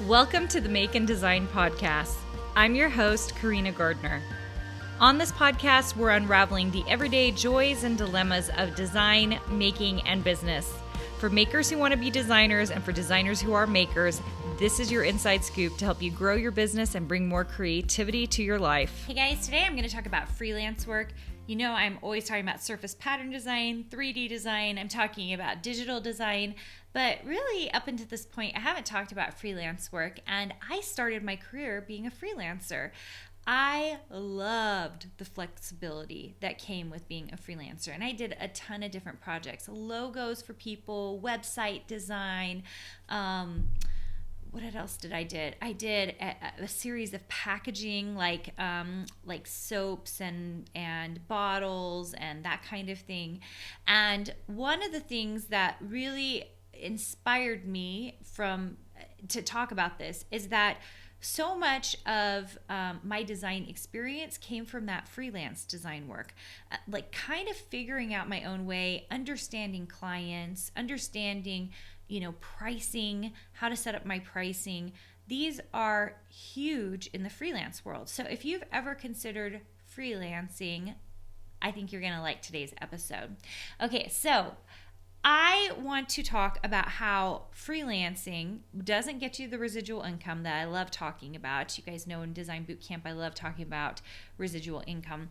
Welcome to the Make and Design Podcast. I'm your host, Carina Gardner. On this podcast, we're unraveling the everyday joys and dilemmas of design, making, and business. For makers who want to be designers and for designers who are makers, this is your inside scoop to help you grow your business and bring more creativity to your life. Hey guys, today I'm going to talk about freelance work. You know, I'm always talking about surface pattern design, 3D design, I'm talking about digital design, but really up until this point, I haven't talked about freelance work, and I started my career being a freelancer. I loved the flexibility that came with being a freelancer, and I did a ton of different projects, logos for people, website design, what else did I did? I did a series of packaging, like soaps and bottles and that kind of thing. And one of the things that really inspired me to talk about this is that so much of my design experience came from that freelance design work, like kind of figuring out my own way, understanding clients, understanding pricing, how to set up my pricing. These are huge in the freelance world. So if you've ever considered freelancing, I think you're going to like today's episode. Okay, so I want to talk about how freelancing doesn't get you the residual income that I love talking about. You guys know in Design Bootcamp, I love talking about residual income.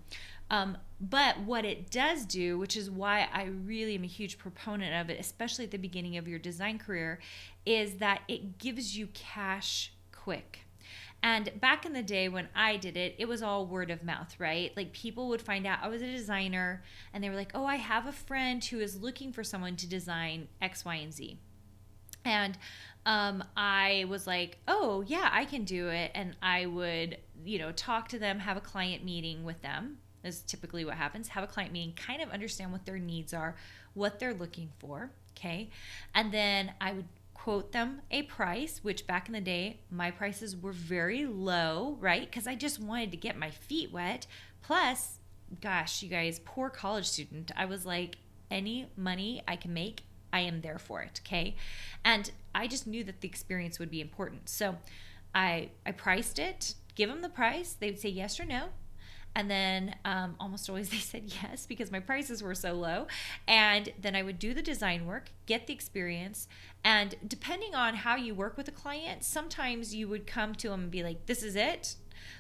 But what it does do, which is why I really am a huge proponent of it, especially at the beginning of your design career, is that it gives you cash quick. And back in the day when I did it, it was all word of mouth, right? Like people would find out I was a designer and they were like, oh, I have a friend who is looking for someone to design X, Y, and Z. And I was like, oh, yeah, I can do it. And I would, talk to them, have a client meeting with them. Is typically what happens. Have a client meeting, kind of understand what their needs are, what they're looking for, okay? And then I would quote them a price, which back in the day, my prices were very low, right? Because I just wanted to get my feet wet. Plus, gosh, you guys, poor college student. I was like, any money I can make, I am there for it, okay? And I just knew that the experience would be important. So I priced it, give them the price. They would say yes or no. And then almost always they said yes because my prices were so low. And then I would do the design work, get the experience. And depending on how you work with a client, sometimes you would come to them and be like, this is it.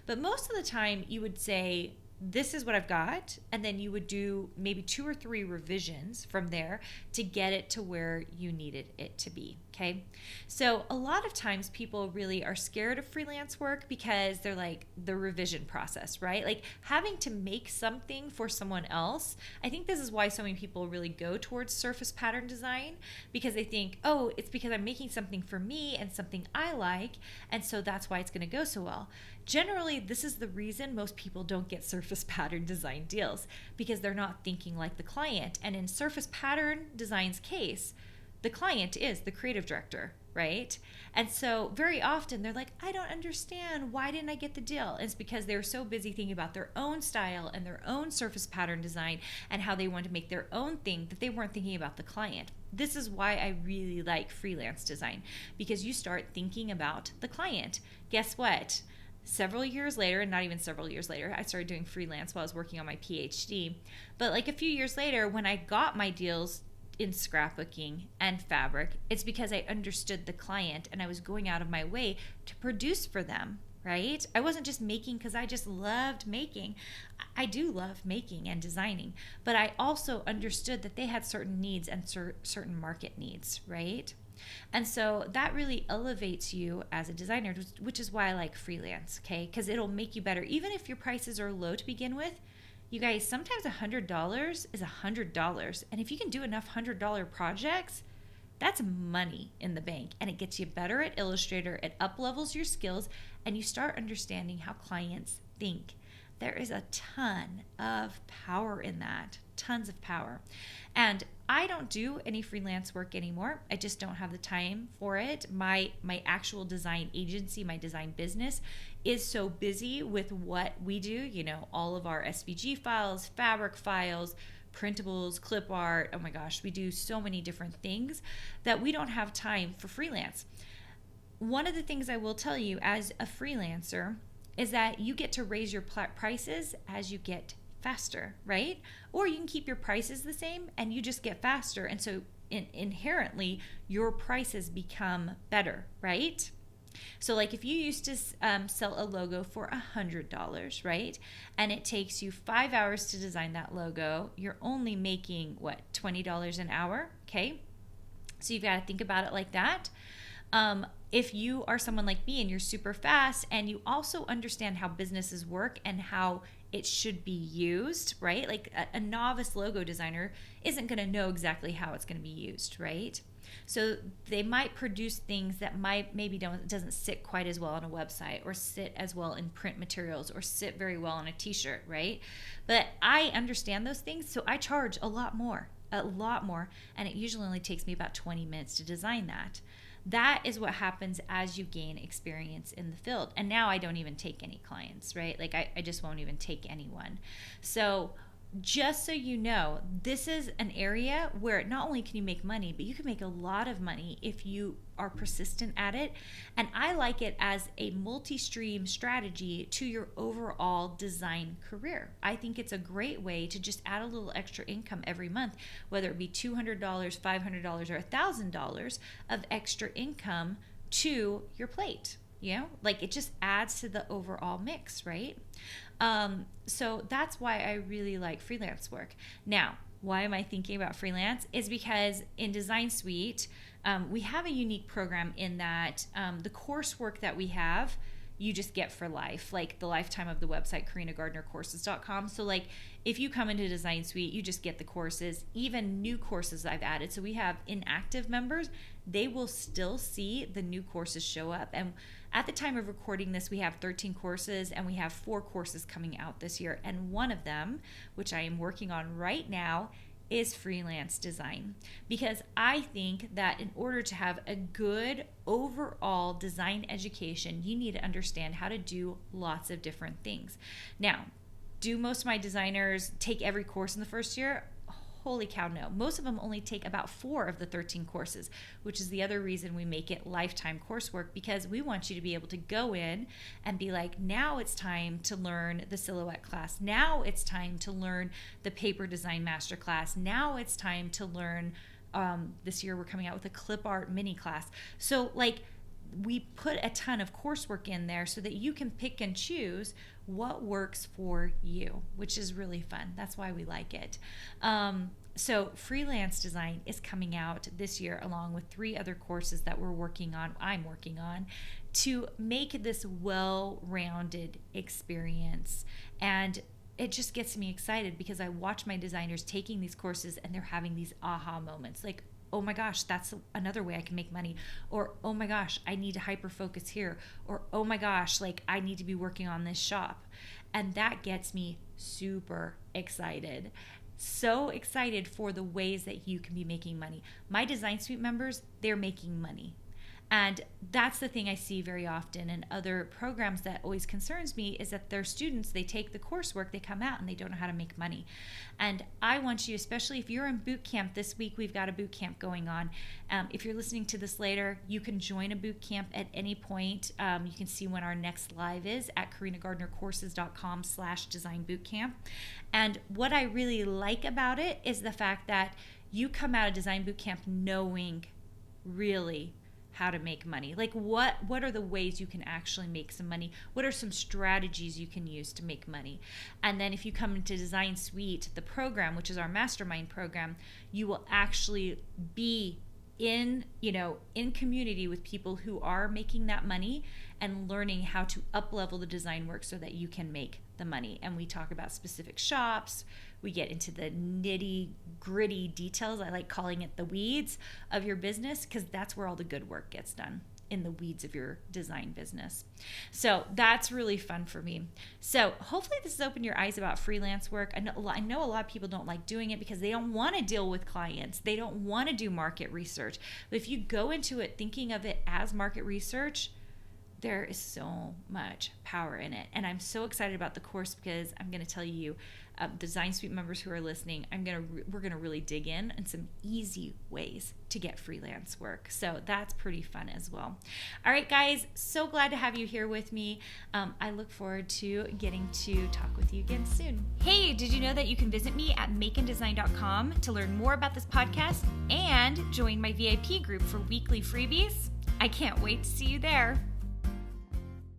But most of the time you would say, this is what I've got. And then you would do maybe 2 or 3 revisions from there to get it to where you needed it to be. Okay. So a lot of times people really are scared of freelance work because they're like the revision process, right? Like having to make something for someone else. I think this is why so many people really go towards surface pattern design, because they think, oh, it's because I'm making something for me and something I like. And so that's why it's going to go so well. Generally, this is the reason most people don't get surface pattern design deals, because they're not thinking like the client. And in surface pattern design's case, the client is the creative director, right? And so very often they're like, I don't understand. Why didn't I get the deal? And it's because they're so busy thinking about their own style and their own surface pattern design and how they want to make their own thing that they weren't thinking about the client. This is why I really like freelance design, because you start thinking about the client. Guess what? Several years later, and not even several years later, I started doing freelance while I was working on my Ph.D. But like a few years later, when I got my deals in scrapbooking and fabric, it's because I understood the client and I was going out of my way to produce for them, right? I wasn't just making because I just loved making. I do love making and designing, but I also understood that they had certain needs and certain market needs, right? And so that really elevates you as a designer, which is why I like freelance, okay? Because it'll make you better. Even if your prices are low to begin with, you guys, sometimes $100 is $100. And if you can do enough $100 projects, that's money in the bank. And it gets you better at Illustrator. It up-levels your skills. And you start understanding how clients think. There is a ton of power in that. Tons of power. And I don't do any freelance work anymore. I just don't have the time for it. My actual design agency, my design business is so busy with what we do, all of our SVG files, fabric files, printables, clip art. Oh my gosh, we do so many different things that we don't have time for freelance. one of the things I will tell you as a freelancer is that you get to raise your prices as you get faster, right? Or you can keep your prices the same and you just get faster. And so inherently, your prices become better, right? So like if you used to sell a logo for $100, right? And it takes you 5 hours to design that logo, you're only making, what, $20 an hour, okay? So you've got to think about it like that. If you are someone like me and you're super fast and you also understand how businesses work and how it should be used, right? Like a novice logo designer isn't going to know exactly how it's going to be used, right? So they might produce things that doesn't sit quite as well on a website or sit as well in print materials or sit very well on a t-shirt, right? But I understand those things, so I charge a lot more, and it usually only takes me about 20 minutes to design that. That is what happens as you gain experience in the field. And now I don't even take any clients, right? Like I just won't even take anyone. So just so you know, this is an area where not only can you make money, but you can make a lot of money if you are persistent at it. And I like it as a multi-stream strategy to your overall design career. I think it's a great way to just add a little extra income every month, whether it be $200, $500, or $1,000 of extra income to your plate. You know, like it just adds to the overall mix, right? So that's why I really like freelance work. Now, why am I thinking about freelance? Is because in Design Suite, we have a unique program in that the coursework that we have, you just get for life, like the lifetime of the website, CarinaGardnerCourses.com. So like if you come into Design Suite, you just get the courses, even new courses I've added. So we have inactive members, they will still see the new courses show up. And at the time of recording this, we have 13 courses and we have 4 courses coming out this year. And one of them, which I am working on right now, is freelance design, because I think that in order to have a good overall design education, you need to understand how to do lots of different things. Now, do most of my designers take every course in the first year? Holy cow, no. Most of them only take about 4 of the 13 courses, which is the other reason we make it lifetime coursework, because we want you to be able to go in and be like, now it's time to learn the silhouette class. Now it's time to learn the paper design master class. Now it's time to learn, this year we're coming out with a clip art mini class. So like we put a ton of coursework in there so that you can pick and choose what works for you, which is really fun. That's why we like it. So freelance design is coming out this year along with 3 other courses that I'm working on to make this well-rounded experience. And it just gets me excited because I watch my designers taking these courses and they're having these aha moments, like, oh my gosh, that's another way I can make money. Or, oh my gosh, I need to hyper focus here. Or, oh my gosh, like I need to be working on this shop. And that gets me super excited. So excited for the ways that you can be making money. My Design Suite members, they're making money. And that's the thing I see very often in other programs that always concerns me, is that their students, they take the coursework, they come out and they don't know how to make money. And I want you, especially if you're in boot camp this week, we've got a boot camp going on. If you're listening to this later, you can join a boot camp at any point. You can see when our next live is at CarinaGardnerCourses.com/design bootcamp. And what I really like about it is the fact that you come out of Design Bootcamp knowing really how to make money. Like what are the ways you can actually make some money? What are some strategies you can use to make money? And then if you come into Design Suite, the program, which is our mastermind program, you will actually be in community with people who are making that money and learning how to up level the design work so that you can make the money. And we talk about specific shops. We get into the nitty gritty details. I like calling it the weeds of your business, because that's where all the good work gets done, in the weeds of your design business. So that's really fun for me. So hopefully this has opened your eyes about freelance work. I know a lot of people don't like doing it because they don't want to deal with clients. They don't want to do market research. But if you go into it thinking of it as market research, there is so much power in it. And I'm so excited about the course because I'm going to tell you, Design Suite members who are listening, we're going to really dig in some easy ways to get freelance work. So that's pretty fun as well. All right, guys, so glad to have you here with me. I look forward to getting to talk with you again soon. Hey, did you know that you can visit me at makeanddesign.com to learn more about this podcast and join my VIP group for weekly freebies? I can't wait to see you there.